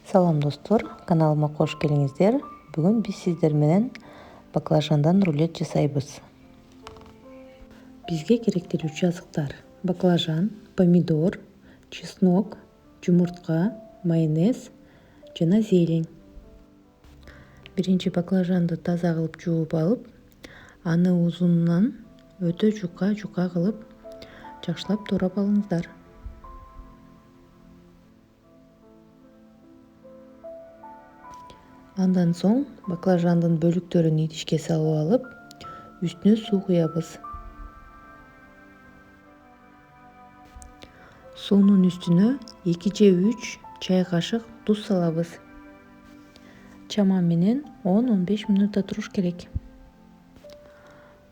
Салам достор, каналыма кош келиңиздер. Бүгүн биз сиздер менен баклажандан рулет жасайбыз. Бизге керектелүүчү азыктар: баклажан, помидор, чеснок, жумуртка, майонез жана зелень. Биринчи баклажанды таза кылып жууп алып, аны узунунан өтө жука кылып жакшылап туурап алыңыздар. Андан соң баклажандын бөлүктөрүн идишке салып алып, үстүнө суу куябыз. Суунун үстүнө 2 же 3 чай кашык туз салабыз. Чамам менен 10-15 мүнөттө туруш керек.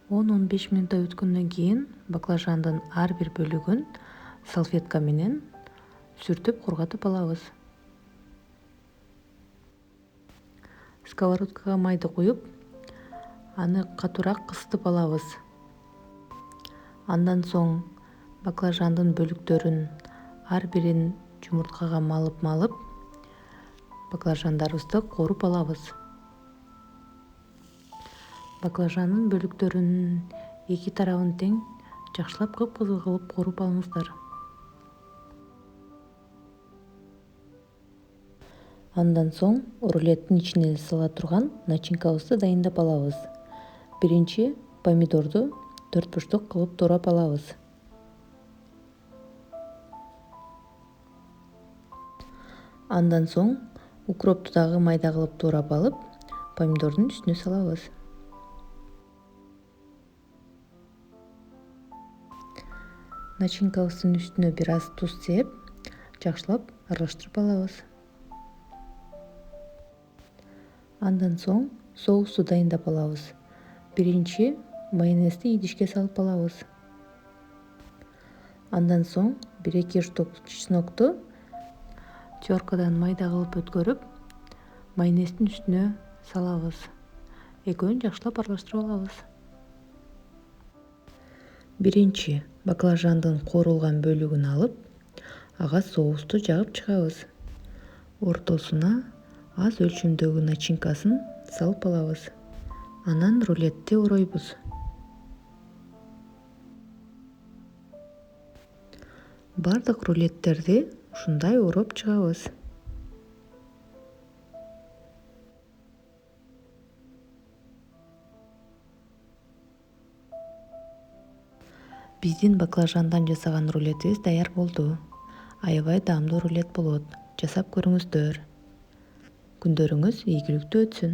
10-15 мүнөттө өткөндөн кийин баклажандын ар бир бөлүгүн салфетка менен сүртүп кургатып алабыз. Сковородкага майды куюп, аны катуураак кысытып алабыз. Андан соң баклажандын бөлүктөрүн ар бирин жумурткага малып, баклажандарыбызды кооруп алабыз. Баклажандын бөлүктөрүнүн эки тарабын тең жакшылап кып-кызыл кылып кооруп алыңыздар. Андан соң рулеттин ичине сала турган начинкабызды дайындап алабыз. Биринчи помидорду 4 бурчтук кылып туурап алабыз. Андан соң укропту дагы майда кылып туурап алып, помидордун үстүнө салабыз. Начинкабыздын үстүнө бир аз туз сеп, жакшылап аралаштырып алабыз. Андан соң соусту дайындап алабыз. Биринчи майонезди идишке салып алабыз. Андан соң 1-2 штук чеснокту теркадан майда кылып өткөрүп, майонездин үстүнө салабыз. Экөөнү жакшылап аралаштырып алабыз. Биринчи баклажандын куурулган бөлүгүн алып, ага соусту жагып чыгабыз. Ортосуна аз өлчөмдөгү начинкасын салып алабыз. Анан рулетти оройбуз. Бардык рулеттерди ушундай ороп чыгабыз. Биздин баклажандан жасаган рулетибиз даяр болду. Аябай даамдуу рулет болот. Жасап көрүңүздөр. Күндөрүңүз ийгиликтүү өтсүн.